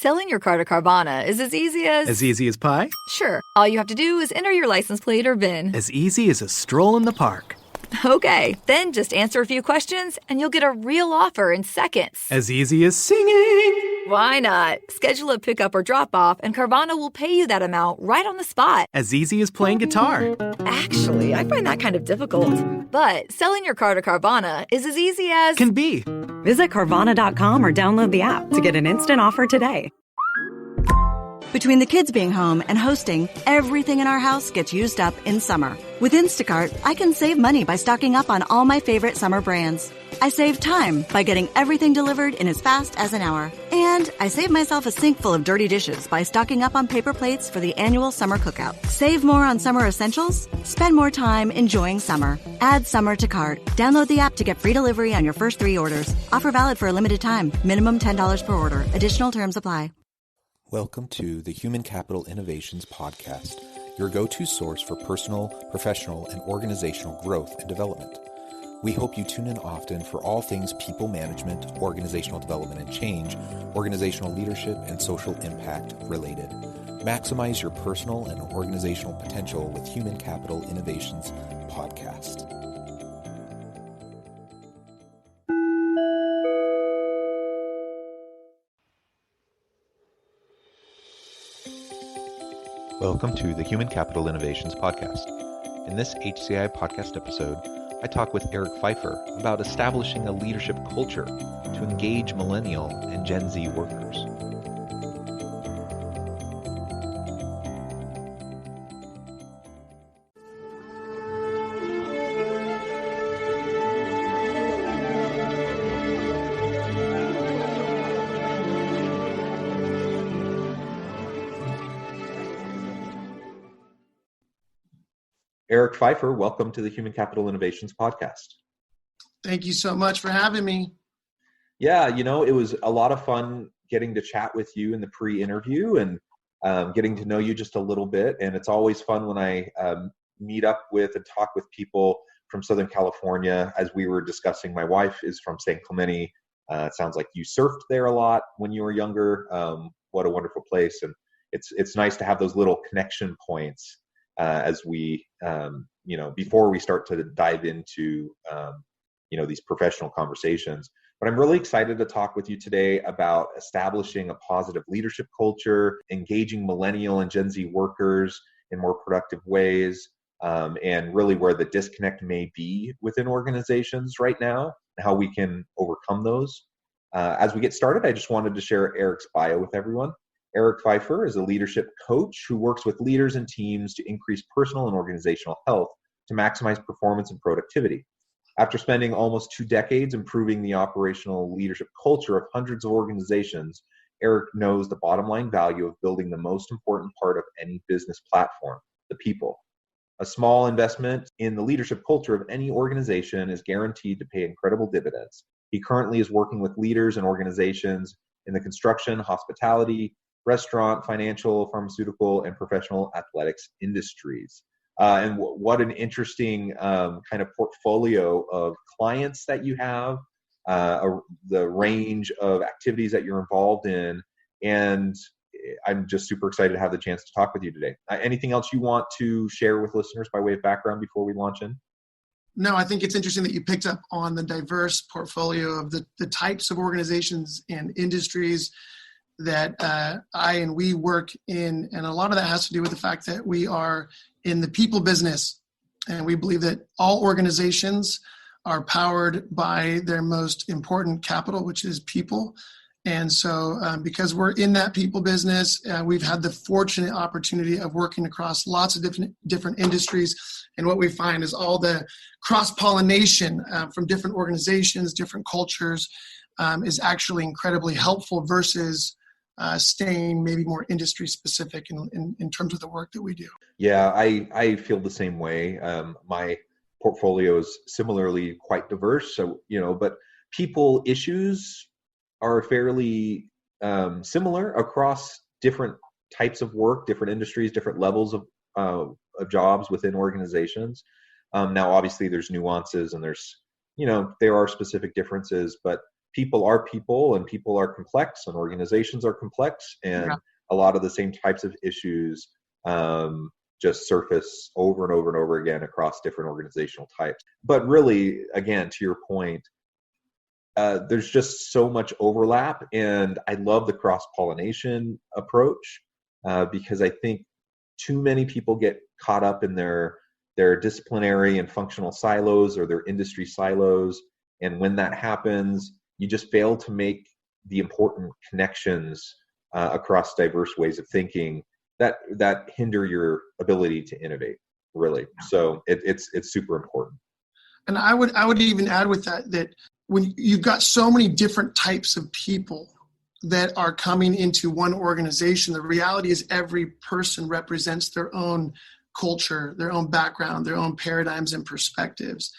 Selling your car to Carvana is as easy as... As easy as pie? Sure. All you have to do is enter your license plate or VIN. As easy as a stroll in the park. Okay, then just answer a few questions and you'll get a real offer in seconds. As easy as singing. Why not? Schedule a pickup or drop off and Carvana will pay you that amount right on the spot. As easy as playing guitar. Actually, I find that kind of difficult. But selling your car to Carvana is as easy as... Can be. Visit Carvana.com or download the app to get an instant offer today. Between the kids being home and hosting, everything in our house gets used up in summer. With Instacart, I can save money by stocking up on all my favorite summer brands. I save time by getting everything delivered in as fast as an hour. And I save myself a sink full of dirty dishes by stocking up on paper plates for the annual summer cookout. Save more on summer essentials? Spend more time enjoying summer. Add summer to cart. Download the app to get free delivery on your first 3 orders. Offer valid for a limited time. Minimum $10 per order. Additional terms apply. Welcome to the Human Capital Innovations Podcast, your go-to source for personal, professional, and organizational growth and development. We hope you tune in often for all things people management, organizational development and change, organizational leadership, and social impact related. Maximize your personal and organizational potential with Human Capital Innovations Podcast. Welcome to the Human Capital Innovations Podcast. In this HCI podcast episode, I talk with Eric Pfeiffer about establishing a leadership culture to engage Millennial and Gen Z workers. Eric Pfeiffer, welcome to the Human Capital Innovations Podcast. Thank you so much for having me. Yeah, it was a lot of fun getting to chat with you in the pre-interview and getting to know you just a little bit. And it's always fun when I meet up with and talk with people from Southern California. As we were discussing, my wife is from San Clemente. It sounds like you surfed there a lot when you were younger. What a wonderful place. And it's nice to have those little connection points as we, before we start to dive into, these professional conversations. But I'm really excited to talk with you today about establishing a positive leadership culture, engaging Millennial and Gen Z workers in more productive ways, and really where the disconnect may be within organizations right now, and how we can overcome those. As we get started, I just wanted to share Eric's bio with everyone. Eric Pfeiffer is a leadership coach who works with leaders and teams to increase personal and organizational health to maximize performance and productivity. After spending almost 2 decades improving the operational leadership culture of hundreds of organizations, Eric knows the bottom line value of building the most important part of any business platform, the people. A small investment in the leadership culture of any organization is guaranteed to pay incredible dividends. He currently is working with leaders and organizations in the construction, hospitality, restaurant, financial, pharmaceutical, and professional athletics industries. And what an interesting kind of portfolio of clients that you have, the range of activities that you're involved in. And I'm just super excited to have the chance to talk with you today. Anything else you want to share with listeners by way of background before we launch in? No, I think it's interesting that you picked up on the diverse portfolio of the types of organizations and industries that I and we work in. And a lot of that has to do with the fact that we are in the people business. And we believe that all organizations are powered by their most important capital, which is people. And so because we're in that people business, we've had the fortunate opportunity of working across lots of different industries. And what we find is all the cross-pollination from different organizations, different cultures is actually incredibly helpful versus staying maybe more industry specific in terms of the work that we do. Yeah, I feel the same way. My portfolio is similarly quite diverse. So, but people issues are fairly similar across different types of work, different industries, different levels of jobs within organizations. Now, obviously, there's nuances and there are specific differences, but people are people, and people are complex, and organizations are complex, and a lot of the same types of issues just surface over and over and over again across different organizational types. But really, again, to your point, there's just so much overlap, and I love the cross-pollination approach because I think too many people get caught up in their disciplinary and functional silos or their industry silos, and when that happens, you just fail to make the important connections across diverse ways of thinking that hinder your ability to innovate, really. So it's super important. And I would even add with that when you've got so many different types of people that are coming into one organization, the reality is every person represents their own culture, their own background, their own paradigms and perspectives.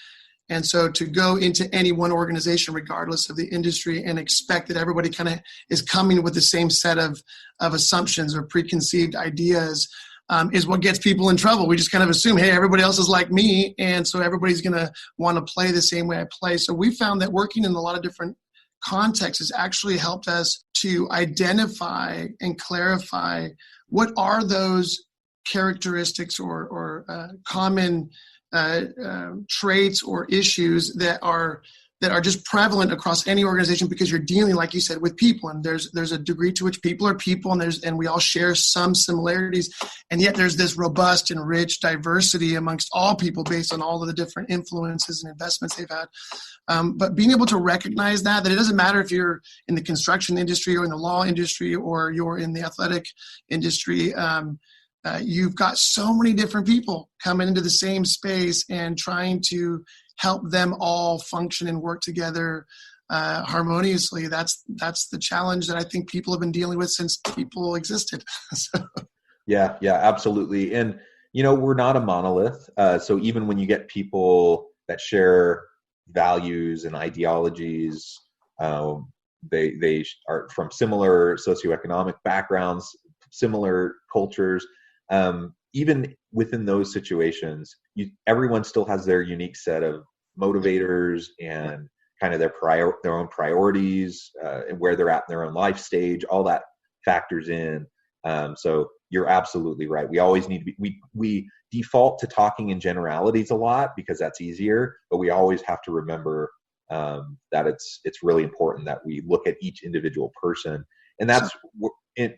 And so to go into any one organization, regardless of the industry, and expect that everybody kind of is coming with the same set of assumptions or preconceived ideas is what gets people in trouble. We just kind of assume, hey, everybody else is like me, and so everybody's going to want to play the same way I play. So we found that working in a lot of different contexts has actually helped us to identify and clarify what are those characteristics or common traits or issues that are just prevalent across any organization, because you're dealing, like you said, with people, and there's a degree to which people are people, and we all share some similarities, and yet there's this robust and rich diversity amongst all people based on all of the different influences and investments they've had. But being able to recognize that it doesn't matter if you're in the construction industry or in the law industry or you're in the athletic industry. You've got so many different people coming into the same space and trying to help them all function and work together harmoniously. That's the challenge that I think people have been dealing with since people existed. So. Yeah, absolutely. And, we're not a monolith. So even when you get people that share values and ideologies, they are from similar socioeconomic backgrounds, similar cultures. Even within those situations, everyone still has their unique set of motivators and kind of their own priorities and where they're at in their own life stage. All that factors in. So you're absolutely right. We always need to we default to talking in generalities a lot because that's easier, but we always have to remember that it's really important that we look at each individual person, and that's.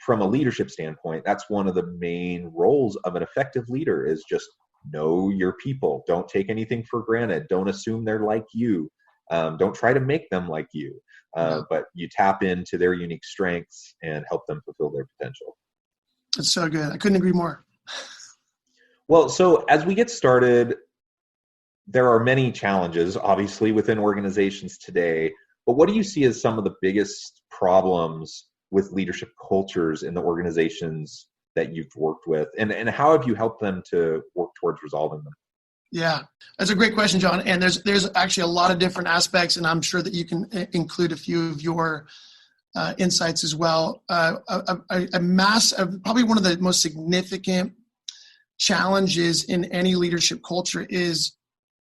From a leadership standpoint, that's one of the main roles of an effective leader is just know your people. Don't take anything for granted. Don't assume they're like you. Don't try to make them like you. But you tap into their unique strengths and help them fulfill their potential. That's so good. I couldn't agree more. Well, so as we get started, there are many challenges, obviously, within organizations today. But what do you see as some of the biggest problems with leadership cultures in the organizations that you've worked with, and how have you helped them to work towards resolving them? Yeah, that's a great question, John. And there's actually a lot of different aspects, and I'm sure that you can include a few of your insights as well. A massive, probably one of the most significant challenges in any leadership culture is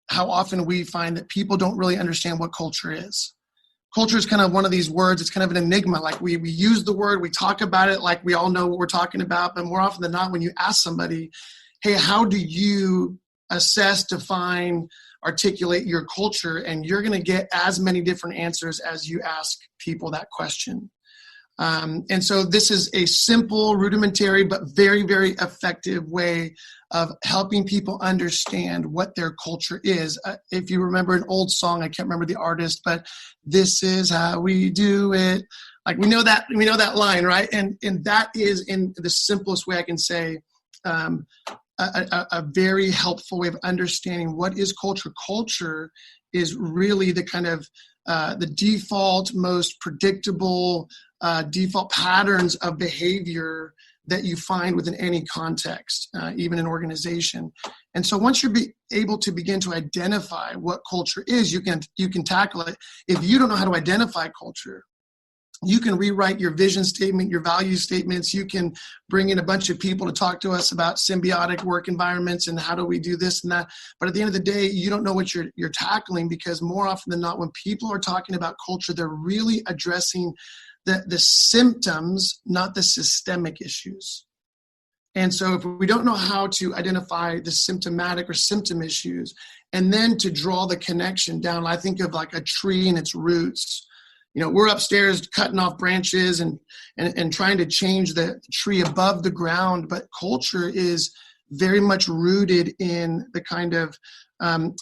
how often we find that people don't really understand what culture is. Culture is kind of one of these words. It's kind of an enigma. Like we use the word, we talk about it like we all know what we're talking about. But more often than not, when you ask somebody, hey, how do you assess, define, articulate your culture? And you're going to get as many different answers as you ask people that question. And so this is a simple, rudimentary, but very, very effective way of helping people understand what their culture is. If you remember an old song, I can't remember the artist, but this is how we do it. Like we know that line, right? And that is, in the simplest way I can say, a very helpful way of understanding what is culture. Culture is really the kind of the default, most predictable default patterns of behavior that you find within any context, even an organization. And so once you're able to begin to identify what culture is, you can tackle it. If you don't know how to identify culture, You can rewrite your vision statement, your value statements. You can bring in a bunch of people to talk to us about symbiotic work environments and how do we do this and that. But at the end of the day, you don't know what you're tackling, because more often than not, when people are talking about culture, they're really addressing the symptoms, not the systemic issues. And so if we don't know how to identify the symptomatic or symptom issues, and then to draw the connection down, I think of like a tree and its roots. We're upstairs cutting off branches and trying to change the tree above the ground, but culture is very much rooted in the kind of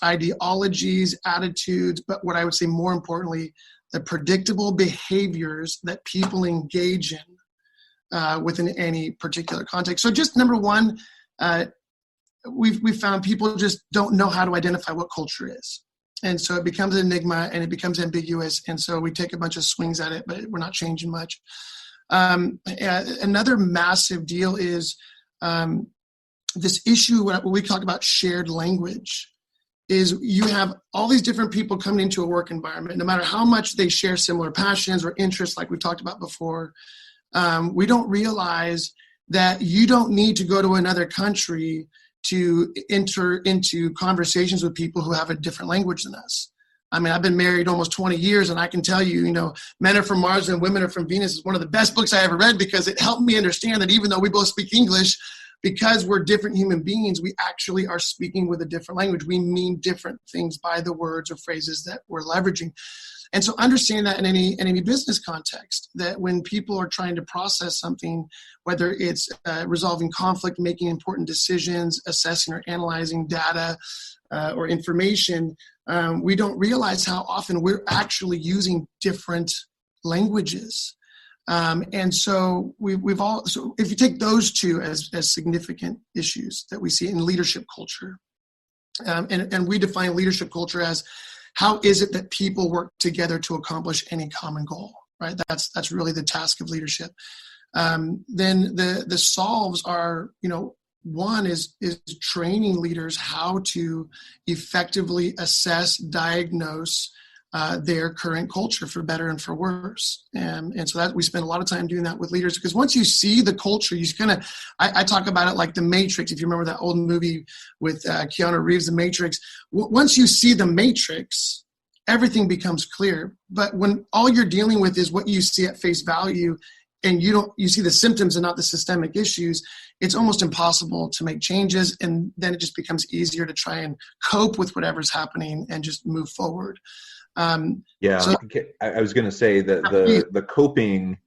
ideologies, attitudes, but what I would say more importantly, the predictable behaviors that people engage in within any particular context. So just number one, we've found people just don't know how to identify what culture is. And so it becomes an enigma and it becomes ambiguous. And so we take a bunch of swings at it, but we're not changing much. Another massive deal is this issue, when we talk about shared language, is you have all these different people coming into a work environment, no matter how much they share similar passions or interests, like we talked about before. We don't realize that you don't need to go to another country to enter into conversations with people who have a different language than us. I mean, I've been married almost 20 years, and I can tell you, Men Are From Mars and Women Are From Venus is one of the best books I ever read, because it helped me understand that even though we both speak English, because we're different human beings, we actually are speaking with a different language. We mean different things by the words or phrases that we're leveraging. And so understand that in any business context, that when people are trying to process something, whether it's resolving conflict, making important decisions, assessing or analyzing data or information, we don't realize how often we're actually using different languages. And so so if you take those two as significant issues that we see in leadership culture, and we define leadership culture as, how is it that people work together to accomplish any common goal, right? That's really the task of leadership. Then the solves are, one is training leaders how to effectively assess, diagnose their current culture, for better and for worse. And so that we spend a lot of time doing that with leaders, because once you see the culture, you kind of, I talk about it like The Matrix. If you remember that old movie with Keanu Reeves, The Matrix, once you see the Matrix, everything becomes clear. But when all you're dealing with is what you see at face value, and you see the symptoms and not the systemic issues, it's almost impossible to make changes. And then it just becomes easier to try and cope with whatever's happening and just move forward. So, I was going to say that the coping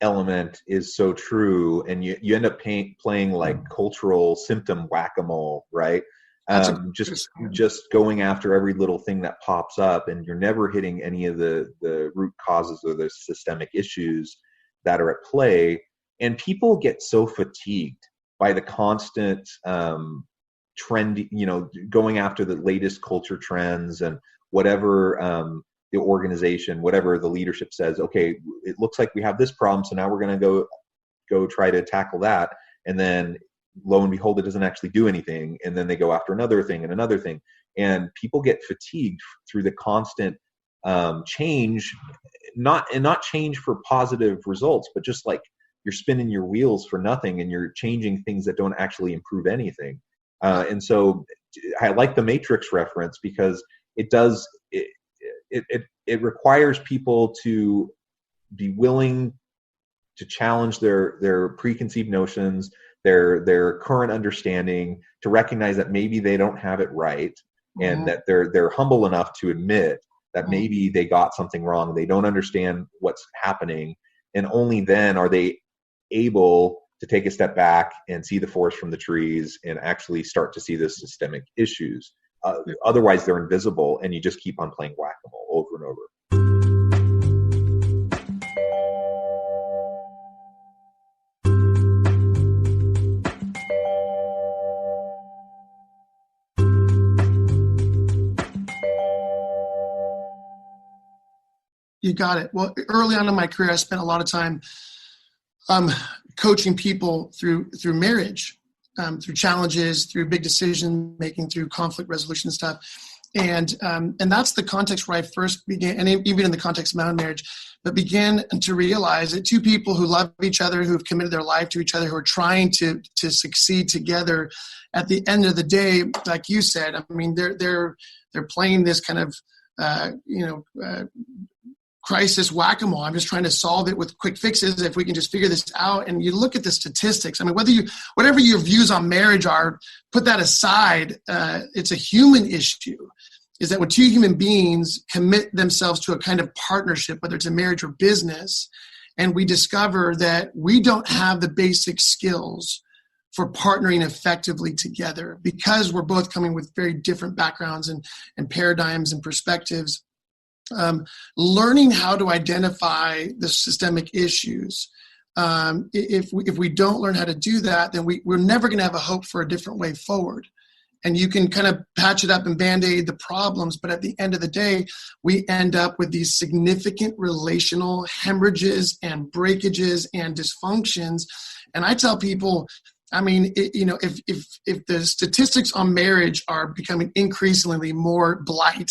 element is so true, and you end up playing like cultural symptom whack-a-mole, right? Just going after every little thing that pops up, and you're never hitting any of the root causes or the systemic issues that are at play. And people get so fatigued by the constant trend, going after the latest culture trends and whatever the organization, whatever the leadership says, okay, it looks like we have this problem, so now we're going to go try to tackle that. And then lo and behold, it doesn't actually do anything. And then they go after another thing and another thing. And people get fatigued through the constant change, not change for positive results, but just like you're spinning your wheels for nothing, and you're changing things that don't actually improve anything. And so I like the Matrix reference, because it requires people to be willing to challenge their preconceived notions, their current understanding, to recognize that maybe they don't have it right, and that they're humble enough to admit that maybe they got something wrong, they don't understand what's happening, and only then are they able to take a step back and see the forest from the trees and actually start to see the systemic issues. Otherwise, they're invisible, and you just keep on playing whack-a-mole over and over. You got it. Well, early on in my career, I spent a lot of time coaching people through marriage, through challenges, through big decision making, through conflict resolution stuff. And that's the context where I first began, and even in the context of my own marriage, but began to realize that two people who love each other, who've committed their life to each other, who are trying to succeed together, at the end of the day, like you said, I mean, they're playing this kind of crisis whack-a-mole. I'm just trying to solve it with quick fixes. If we can just figure this out, and you look at the statistics, I mean, whatever your views on marriage are, put that aside. It's a human issue. Is that when two human beings commit themselves to a kind of partnership, whether it's a marriage or business, and we discover that we don't have the basic skills for partnering effectively together because we're both coming with very different backgrounds and paradigms and perspectives. Learning how to identify the systemic issues. If we don't learn how to do that, then we're never going to have a hope for a different way forward. And you can kind of patch it up and band-aid the problems, but at the end of the day, we end up with these significant relational hemorrhages and breakages and dysfunctions. And I tell people, I mean, if the statistics on marriage are becoming increasingly more blight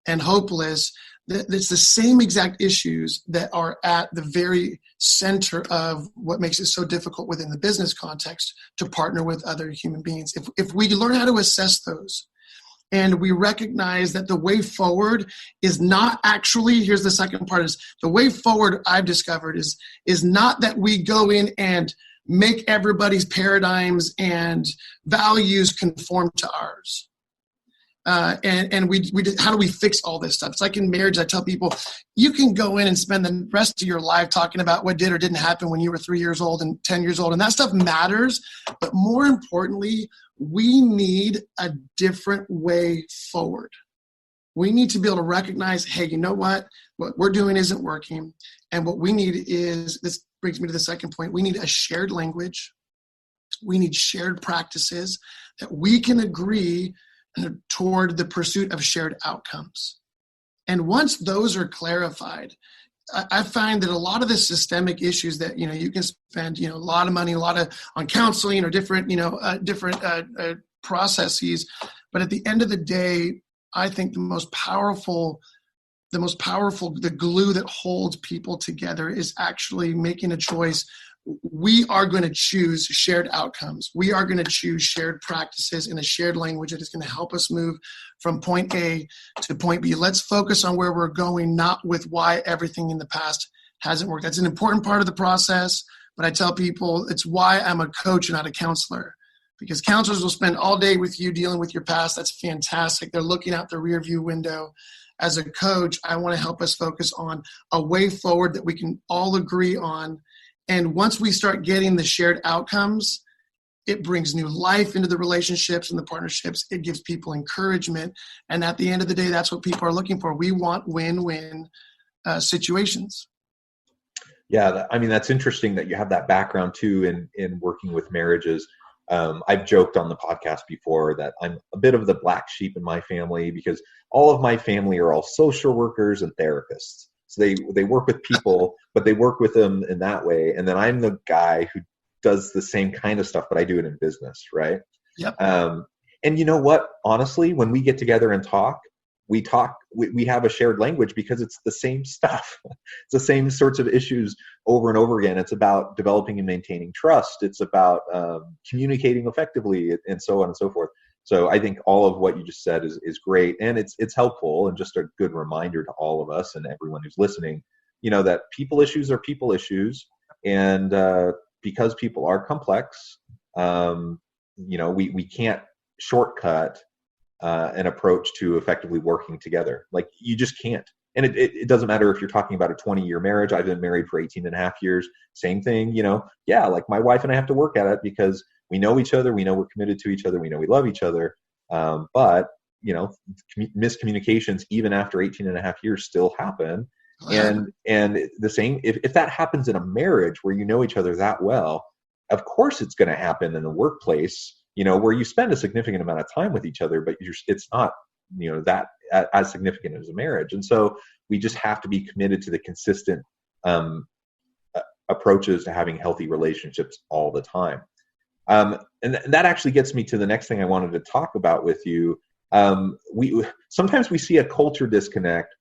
and hopeless, it's the same exact issues that are at the very center of what makes it so difficult within the business context to partner with other human beings. If we learn how to assess those, and we recognize that the way forward is not actually, here's the second part, is the way forward I've discovered is not that we go in and make everybody's paradigms and values conform to ours. And we how do we fix all this stuff? It's like in marriage, I tell people, you can go in and spend the rest of your life talking about what did or didn't happen when you were 3 years old and 10 years old, and that stuff matters. But more importantly, we need a different way forward. We need to be able to recognize, hey, you know what we're doing isn't working. And what we need is, this brings me to the second point, we need a shared language. We need shared practices that we can agree toward the pursuit of shared outcomes. And once those are clarified, I find that a lot of the systemic issues that, you can spend, a lot of money, on counseling or different processes. But at the end of the day, I think the glue that holds people together is actually making a choice. We are going to choose shared outcomes. We are going to choose shared practices in a shared language that is going to help us move from point A to point B. Let's focus on where we're going, not with why everything in the past hasn't worked. That's an important part of the process, but I tell people it's why I'm a coach and not a counselor, because counselors will spend all day with you dealing with your past. That's fantastic. They're looking out the rear view window. As a coach, I want to help us focus on a way forward that we can all agree on. And once we start getting the shared outcomes, it brings new life into the relationships and the partnerships. It gives people encouragement. And at the end of the day, that's what people are looking for. We want win-win situations. Yeah, I mean, that's interesting that you have that background too in working with marriages. I've joked on the podcast before that I'm a bit of the black sheep in my family because all of my family are all social workers and therapists. So they work with people, but they work with them in that way. And then I'm the guy who does the same kind of stuff, but I do it in business, right? Yep. And you know what? Honestly, when we get together and talk, we have a shared language because it's the same stuff. It's the same sorts of issues over and over again. It's about developing and maintaining trust. It's about communicating effectively and so on and so forth. So I think all of what you just said is great, and it's helpful and just a good reminder to all of us and everyone who's listening, that people issues are people issues, and because people are complex, we can't shortcut an approach to effectively working together. Like, you just can't. And it doesn't matter if you're talking about a 20-year marriage. I've been married for 18 and a half years. Same thing, like my wife and I have to work at it because we know each other. We know we're committed to each other. We know we love each other. But miscommunications, even after 18 and a half years, still happen. And the same, if that happens in a marriage where you know each other that well, of course it's going to happen in the workplace, where you spend a significant amount of time with each other, but it's not, that as significant as a marriage. And so we just have to be committed to the consistent approaches to having healthy relationships all the time. And that actually gets me to the next thing I wanted to talk about with you. we sometimes we see a culture disconnect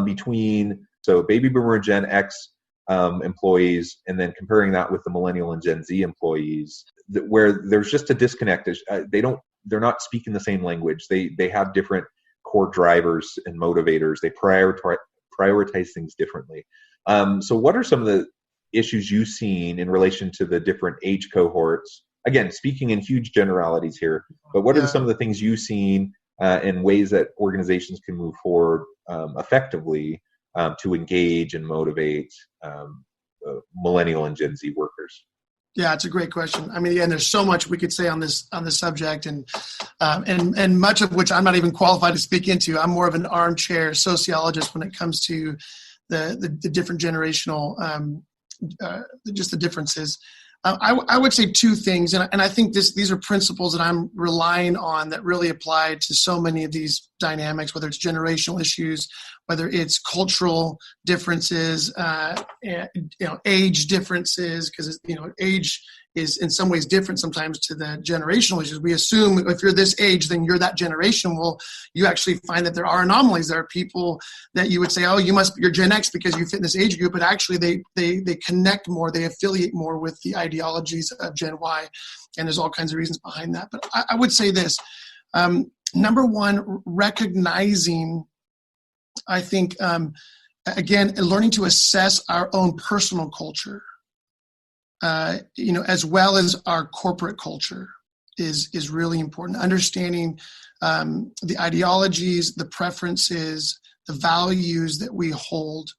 between baby boomer and Gen X employees, and then comparing that with the millennial and Gen Z employees, where there's just a disconnect. They're not speaking the same language. They have different core drivers and motivators. They prioritize things differently. So what are some of the issues you've seen in relation to the different age cohorts? Again, speaking in huge generalities here, but what are some of the things you've seen and ways that organizations can move forward effectively to engage and motivate millennial and Gen Z workers? Yeah, it's a great question. I mean, again, there's so much we could say on this subject, and much of which I'm not even qualified to speak into. I'm more of an armchair sociologist when it comes to the different generational, just the differences. I would say two things, and I think these are principles that I'm relying on that really apply to so many of these dynamics, whether it's generational issues, whether it's cultural differences, age differences, because age is in some ways different sometimes to the generational issues. We assume if you're this age, then you're that generation. Well, you actually find that there are anomalies. There are people that you would say, oh, you're Gen X because you fit in this age group, but actually they connect more, they affiliate more with the ideologies of Gen Y, and there's all kinds of reasons behind that. But I would say this, number one, recognizing, I think, again, learning to assess our own personal culture, as well as our corporate culture is really important. Understanding the ideologies, the preferences, the values that we hold,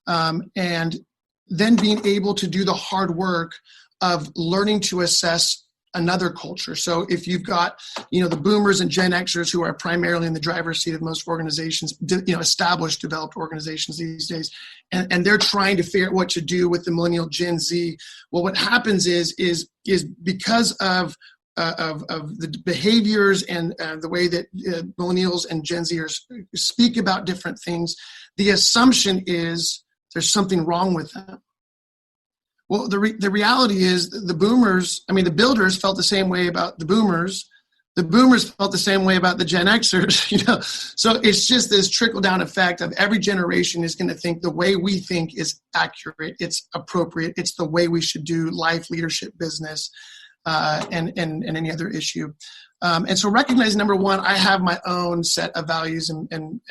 and then being able to do the hard work of learning to assess another culture. So if you've got, the boomers and Gen Xers who are primarily in the driver's seat of most organizations, established, developed organizations these days, and they're trying to figure out what to do with the millennial Gen Z. Well, what happens is because of the behaviors and the way that millennials and Gen Zers speak about different things, the assumption is there's something wrong with them. Well, the reality is the boomers, the builders felt the same way about the boomers. The boomers felt the same way about the Gen Xers, So it's just this trickle-down effect of every generation is going to think the way we think is accurate, it's appropriate, it's the way we should do life, leadership, business, and any other issue. And so recognizing, number one, I have my own set of values and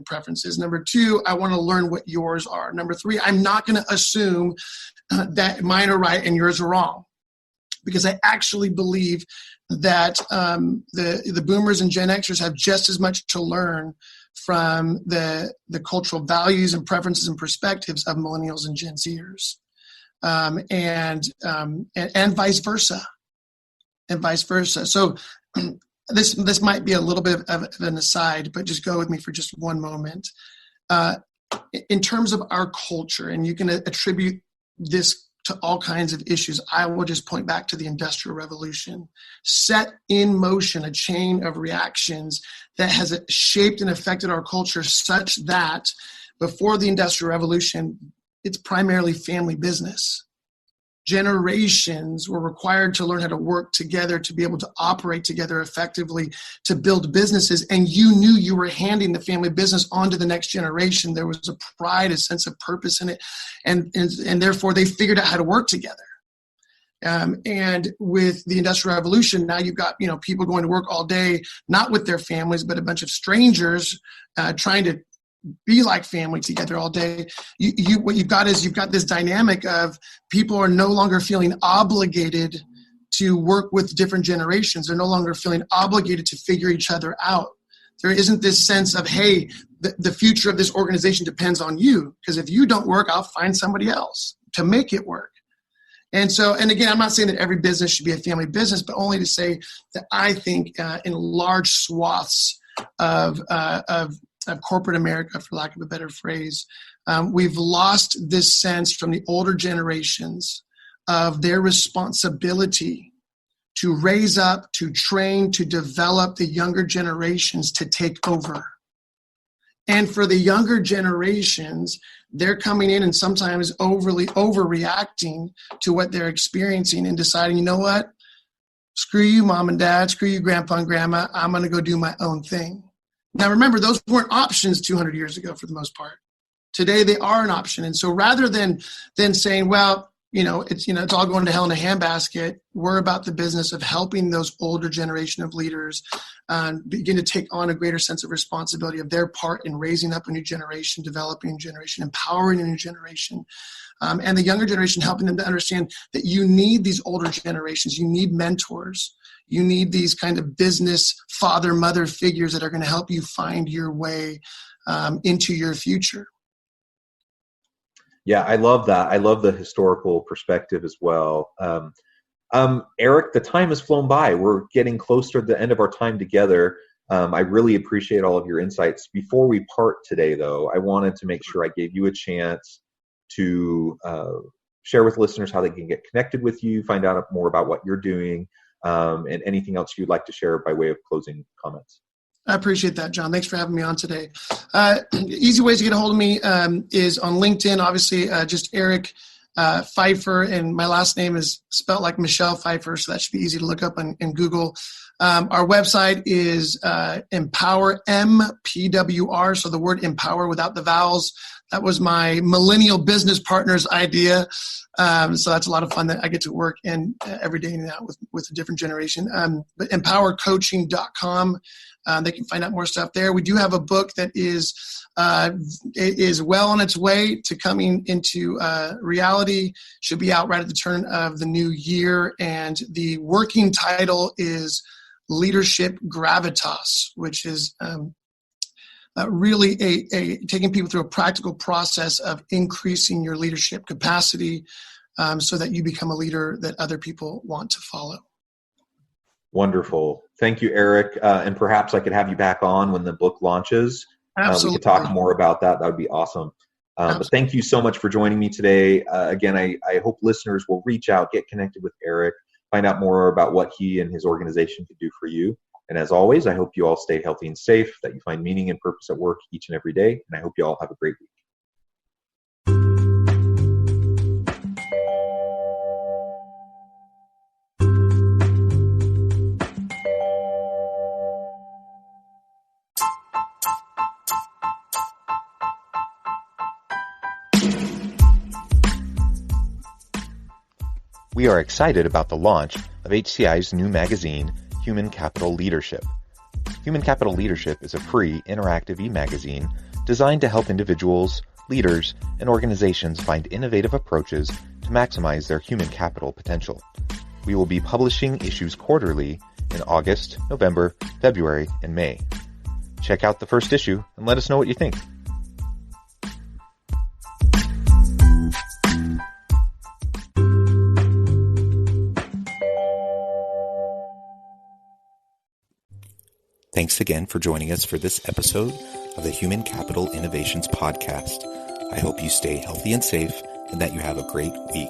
preferences. Number two, I want to learn what yours are. Number three, I'm not going to assume that mine are right and yours are wrong, because I actually believe that the boomers and Gen Xers have just as much to learn from the cultural values and preferences and perspectives of millennials and Gen Zers, and vice versa. And vice versa. So this might be a little bit of an aside, but just go with me for just one moment. In terms of our culture, and you can attribute this to all kinds of issues, I will just point back to the Industrial Revolution. Set in motion a chain of reactions that has shaped and affected our culture such that before the Industrial Revolution, it's primarily family business. Generations were required to learn how to work together, to be able to operate together effectively, to build businesses. And you knew you were handing the family business on to the next generation. There was a pride, a sense of purpose in it. And therefore they figured out how to work together. And with the Industrial Revolution, now you've got, people going to work all day, not with their families, but a bunch of strangers trying to be like family together all day. What you've got this dynamic of people are no longer feeling obligated to work with different generations. They're no longer feeling obligated to figure each other out. There isn't this sense of, hey, the future of this organization depends on you, because if you don't work, I'll find somebody else to make it work. And so, and again, I'm not saying that every business should be a family business, but only to say that I think in large swaths of corporate America, for lack of a better phrase, we've lost this sense from the older generations of their responsibility to raise up, to train, to develop the younger generations to take over. And for the younger generations, they're coming in and sometimes overreacting to what they're experiencing and deciding, you know what? screw you, mom and dad, screw you, grandpa and grandma, I'm going to go do my own thing. Now, remember, those weren't options 200 years ago for the most part. Today, they are an option. And so rather than saying, well, it's all going to hell in a handbasket, we're about the business of helping those older generation of leaders begin to take on a greater sense of responsibility of their part in raising up a new generation, developing a new generation, empowering a new generation. And the younger generation, helping them to understand that you need these older generations. You need mentors. You need these kind of business father, mother figures that are going to help you find your way into your future. Yeah, I love that. I love the historical perspective as well. Eric, the time has flown by. We're getting closer to the end of our time together. I really appreciate all of your insights. Before we part today, though, I wanted to make sure I gave you a chance to share with listeners how they can get connected with you, find out more about what you're doing, and anything else you'd like to share by way of closing comments. I appreciate that, John. Thanks for having me on today. Easy ways to get a hold of me is on LinkedIn, obviously, just Eric Pfeiffer, and my last name is spelled like Michelle Pfeiffer, so that should be easy to look up in Google. Our website is Empower, MPWR, so the word empower without the vowels. That was my millennial business partner's idea. So that's a lot of fun that I get to work in every day now with a different generation. But empowercoaching.com. They can find out more stuff there. We do have a book that is well on its way to coming into reality. Should be out right at the turn of the new year. And the working title is Leadership Gravitas, which is really taking people through a practical process of increasing your leadership capacity so that you become a leader that other people want to follow. Wonderful. Thank you, Eric. And perhaps I could have you back on when the book launches. Absolutely. We could talk more about that. That would be awesome. But thank you so much for joining me today. Again, I hope listeners will reach out, get connected with Eric, find out more about what he and his organization could do for you. And as always, I hope you all stay healthy and safe, that you find meaning and purpose at work each and every day. And I hope you all have a great week. We are excited about the launch of HCI's new magazine, Human Capital Leadership. Human Capital Leadership is a free, interactive e-magazine designed to help individuals, leaders, and organizations find innovative approaches to maximize their human capital potential. We will be publishing issues quarterly in August, November, February, and May. Check out the first issue and let us know what you think. Thanks again for joining us for this episode of the Human Capital Innovations Podcast. I hope you stay healthy and safe and that you have a great week.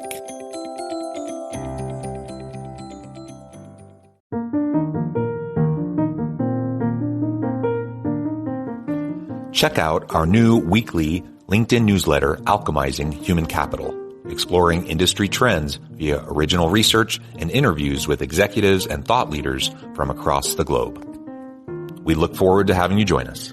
Check out our new weekly LinkedIn newsletter, Alchemizing Human Capital, exploring industry trends via original research and interviews with executives and thought leaders from across the globe. We look forward to having you join us.